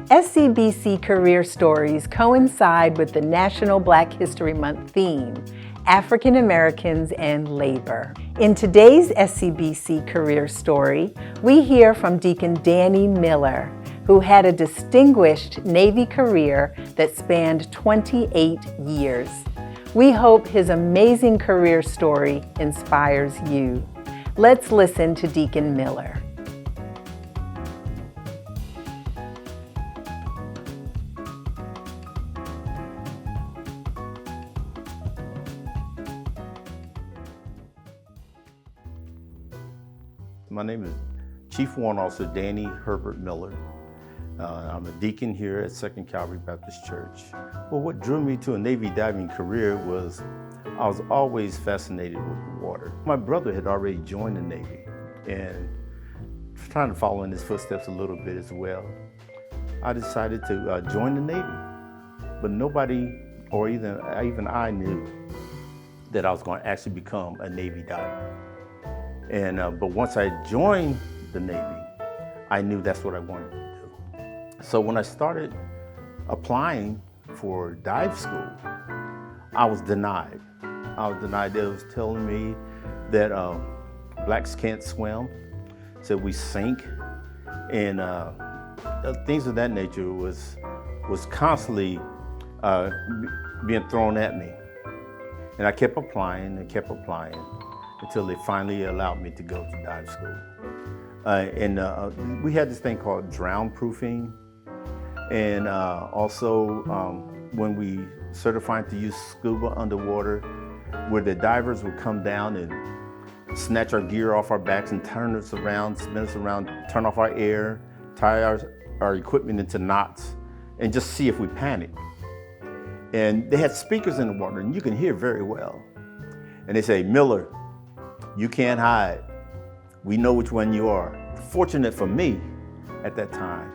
SCBC Career Stories coincide with the National Black History Month theme, African Americans and Labor. In today's SCBC Career Story, we hear from Deacon Danny Miller, who had a distinguished Navy career that spanned 28 years. We hope his amazing career story inspires you. Let's listen to Deacon Miller. My name is Chief Warrant Officer Danny Herbert Miller. I'm a deacon here at 2nd Calvary Baptist Church. Well, what drew me to a Navy diving career was I was always fascinated with the water. My brother had already joined the Navy and trying to follow in his footsteps a little bit as well. I decided to join the Navy, but nobody, or even I knew that I was going to actually become a Navy diver. And but once I joined the Navy, I knew that's what I wanted to do. So when I started applying for dive school, I was denied. They was telling me that blacks can't swim, said we sink, and things of that nature was constantly being thrown at me. And I kept applying until they finally allowed me to go to dive school. We had this thing called drown proofing, and also when we certified to use scuba underwater, where the divers would come down and snatch our gear off our backs and turn us around, spin us around, turn off our air, tie our equipment into knots, and just see if we panic. And they had speakers in the water, and you can hear very well. And they say, "Miller, you can't hide. We know which one you are." Fortunate for me, at that time,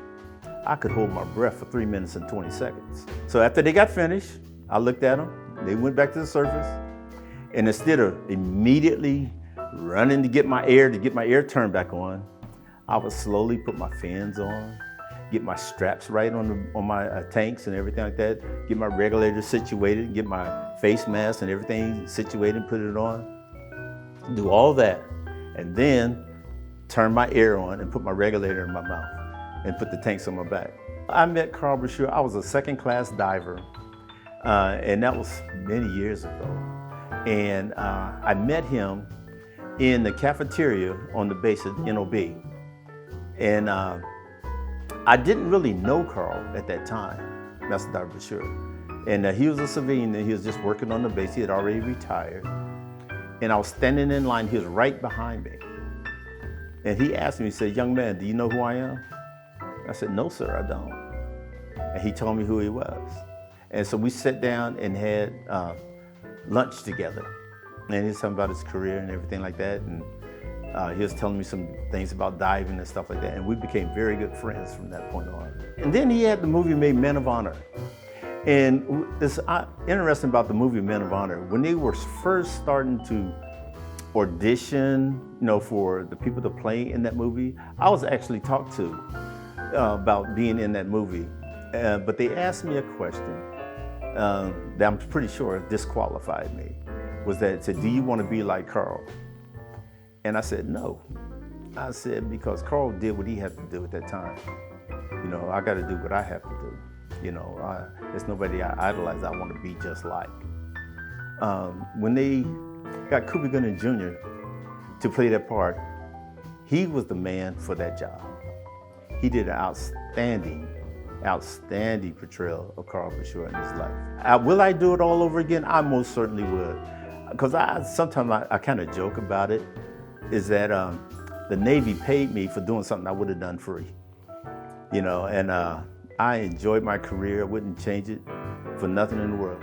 I could hold my breath for 3 minutes and 20 seconds. So after they got finished, I looked at them, they went back to the surface, and instead of immediately running to get my air turned back on, I would slowly put my fins on, get my straps right on my tanks and everything like that, get my regulators situated, get my face mask and everything situated, put it on, do all that, and then turn my air on and put my regulator in my mouth and put the tanks on my back. I met Carl Brashear. I was a second-class diver, and that was many years ago. And I met him in the cafeteria on the base at NOB. And I didn't really know Carl at that time, Master Diver Brashear. And he was a civilian, and he was just working on the base. He had already retired. And I was standing in line, he was right behind me. And he asked me, he said, "Young man, do you know who I am?" I said, "No, sir, I don't." And he told me who he was. And so we sat down and had lunch together. And he was talking about his career and everything like that. And he was telling me some things about diving and stuff like that. And we became very good friends from that point on. And then he had the movie made Men of Honor. And it's interesting about the movie Men of Honor. When they were first starting to audition, for the people to play in that movie, I was actually talked to about being in that movie. But they asked me a question that I'm pretty sure disqualified me. It said, "Do you want to be like Carl?" And I said, "No." I said, because Carl did what he had to do at that time. I got to do what I have to do. There's nobody I idolize I want to be just like. When they got Cuba Gooding Jr. to play that part, he was the man for that job. He did an outstanding portrayal of Carl Brashear in his life. Will I do it all over again? I most certainly would. Because sometimes I kind of joke about it, is that the Navy paid me for doing something I would have done free. And I enjoyed my career. I wouldn't change it for nothing in the world.